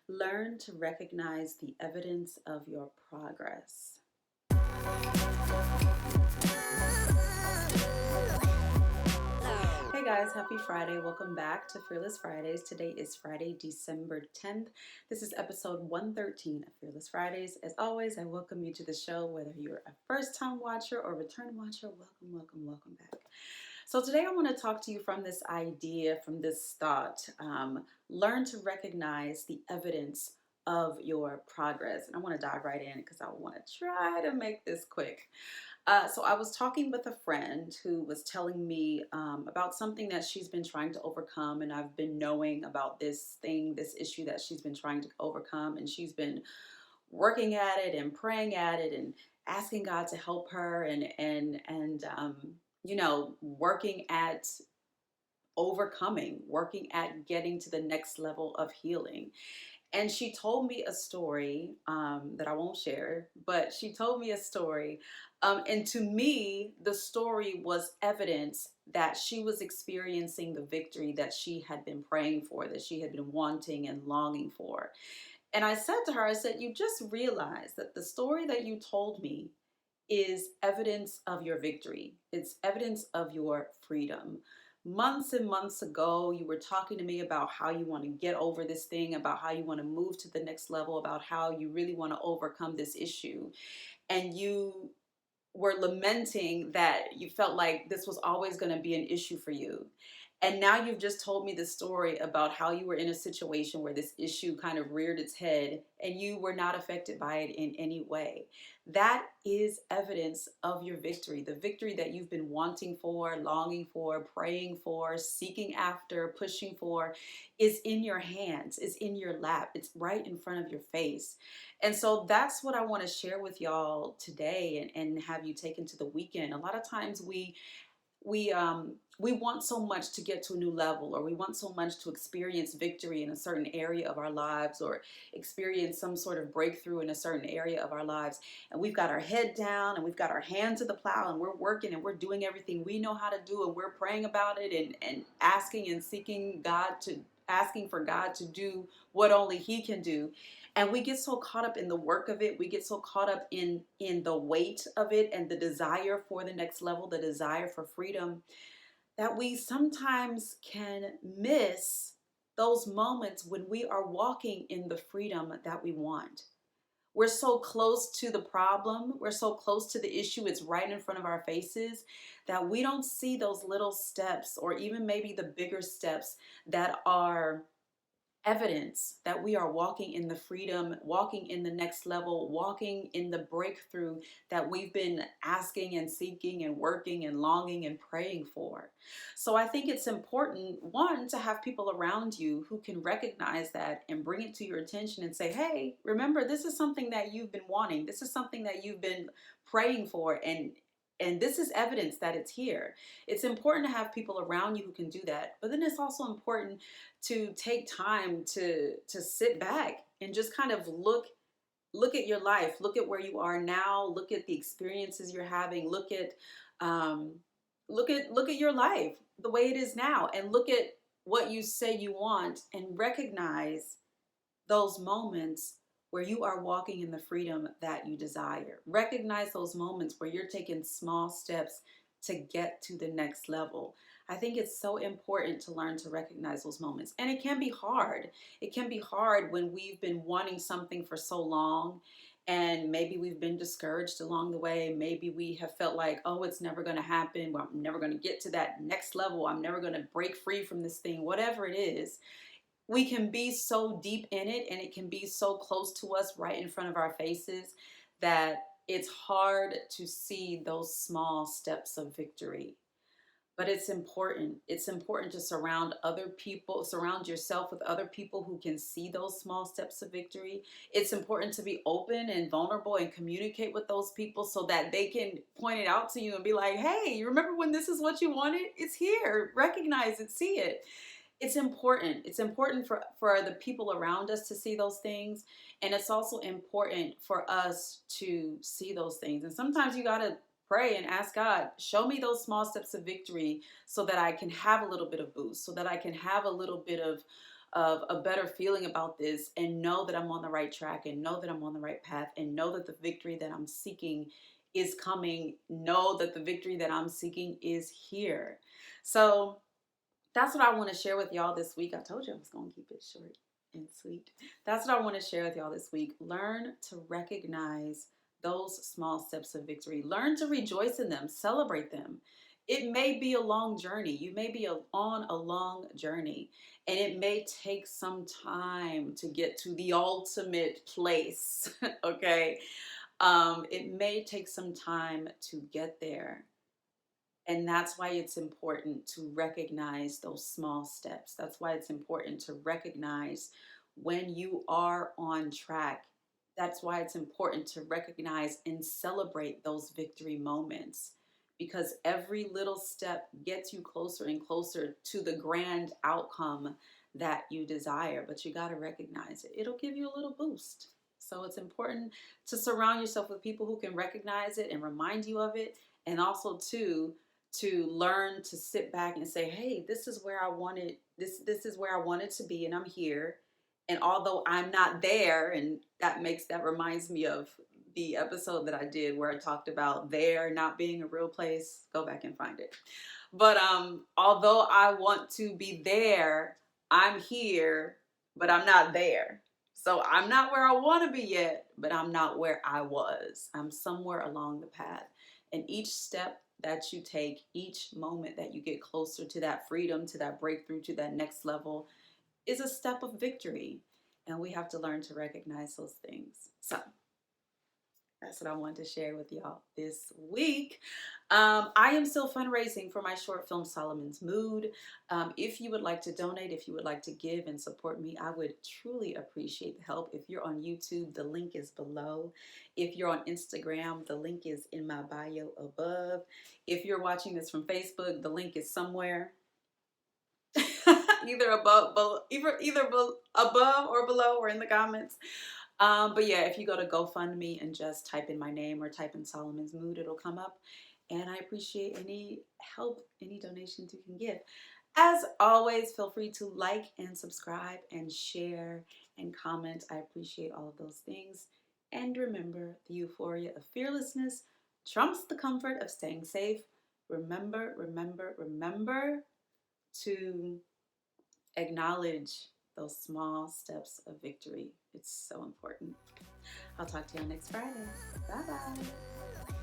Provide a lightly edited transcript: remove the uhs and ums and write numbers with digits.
Learn to recognize the evidence of your progress. Hey guys, happy Friday. Welcome back to Fearless Fridays. Today is Friday, December 10th. This is episode 113 of Fearless Fridays. As always, I welcome you to the show, whether you're a first-time watcher or return watcher. Welcome back. So today I want to talk to you from this idea, from this thought. Learn to recognize the evidence of your progress. And I want to dive right in because I want to try to make this quick. So I was talking with a friend who was telling me about something that she's been trying to overcome, and I've been knowing about this thing, this issue that she's been trying to overcome, and she's been working at it and praying at it and asking God to help her and working at overcoming, working at getting to the next level of healing. And she told me a story that I won't share, but she told me a story. And to me, the story was evidence that she was experiencing the victory that she had been praying for, that she had been wanting and longing for. And I said to her, I said, you just realized that the story that you told me is evidence of your victory. It's evidence of your freedom. Months and months ago, you were talking to me about how you want to get over this thing, about how you want to move to the next level, about how you really want to overcome this issue. And you were lamenting that you felt like this was always going to be an issue for you. And now you've just told me the story about how you were in a situation where this issue kind of reared its head and you were not affected by it in any way. That is evidence of your victory, the victory that you've been wanting for, longing for, praying for, seeking after, pushing for, is in your hands, is in your lap. It's right in front of your face. And so that's what I want to share with y'all today and have you take into the weekend. A lot of times we want so much to get to a new level, or we want so much to experience victory in a certain area of our lives, or experience some sort of breakthrough in a certain area of our lives. And we've got our head down and we've got our hand to the plow and we're working and we're doing everything we know how to do, and we're praying about it and asking and seeking God to asking for God to do what only He can do. And we get so caught up in the work of it, we get so caught up in the weight of it and the desire for the next level, the desire for freedom, that we sometimes can miss those moments when we are walking in the freedom that we want. We're so close to the problem, we're so close to the issue, it's right in front of our faces, that we don't see those little steps, or even maybe the bigger steps that are evidence that we are walking in the freedom, walking in the next level, walking in the breakthrough that we've been asking and seeking and working and longing and praying for. So I think it's important, one, to have people around you who can recognize that and bring it to your attention and say, hey, remember, this is something that you've been wanting. This is something that you've been praying for, and this is evidence that it's here. It's important to have people around you who can do that. But then it's also important to take time to sit back and just kind of look at your life, look at where you are now, look at the experiences you're having, um, look at your life the way it is now, and look at what you say you want, and recognize those moments where you are walking in the freedom that you desire. Recognize those moments where you're taking small steps to get to the next level. I think it's so important to learn to recognize those moments. And it can be hard. It can be hard when we've been wanting something for so long, and maybe we've been discouraged along the way. Maybe we have felt like, oh, it's never going to happen. Well, I'm never going to get to that next level. I'm never going to break free from this thing, whatever it is. We can be so deep in it, and it can be so close to us, right in front of our faces, that it's hard to see those small steps of victory. But it's important. It's important to surround yourself with other people who can see those small steps of victory. It's important to be open and vulnerable and communicate with those people so that they can point it out to you and be like, hey, you remember when this is what you wanted? It's here. Recognize it, see it. It's important. It's important for the people around us to see those things. And it's also important for us to see those things. And sometimes you got to pray and ask God, show me those small steps of victory so that I can have a little bit of boost, so that I can have a little bit of of a better feeling about this, and know that I'm on the right track, and know that I'm on the right path, and know that the victory that I'm seeking is coming. Know that the victory that I'm seeking is here. So that's what I want to share with y'all this week. I told you I was going to keep it short and sweet. That's what I want to share with y'all this week. Learn to recognize those small steps of victory. Learn to rejoice in them, celebrate them. It may be a long journey. You may be on a long journey, and it may take some time to get to the ultimate place. Okay. It may take some time to get there. And that's why it's important to recognize those small steps. That's why it's important to recognize when you are on track. That's why it's important to recognize and celebrate those victory moments, because every little step gets you closer and closer to the grand outcome that you desire. But you got to recognize it, it'll give you a little boost. So it's important to surround yourself with people who can recognize it and remind you of it, and also to learn to sit back and say, hey, this is where I wanted this is where I wanted to be, and I'm here. And although I'm not there, and that reminds me of the episode that I did where I talked about there not being a real place. Go back and find it. But although I want to be there, I'm here, but I'm not there. So I'm not where I want to be yet, but I'm not where I was. I'm somewhere along the path. And each step that you take, each moment that you get closer to that freedom, to that breakthrough, to that next level, is a step of victory. And we have to learn to recognize those things. So that's what I wanted to share with y'all this week. I am still fundraising for my short film, Solomon's Mood. If you would like to donate, if you would like to give and support me, I would truly appreciate the help. If you're on YouTube, the link is below. If you're on Instagram, the link is in my bio above. If you're watching this from Facebook, the link is somewhere. Either above or below or in the comments. But yeah, if you go to GoFundMe and just type in my name or type in Solomon's Mood, it'll come up. And I appreciate any help, any donations you can give. As always, feel free to like and subscribe and share and comment. I appreciate all of those things. And remember, the euphoria of fearlessness trumps the comfort of staying safe. Remember, remember, remember to acknowledge those small steps of victory. It's so important. I'll talk to you next Friday. Bye bye.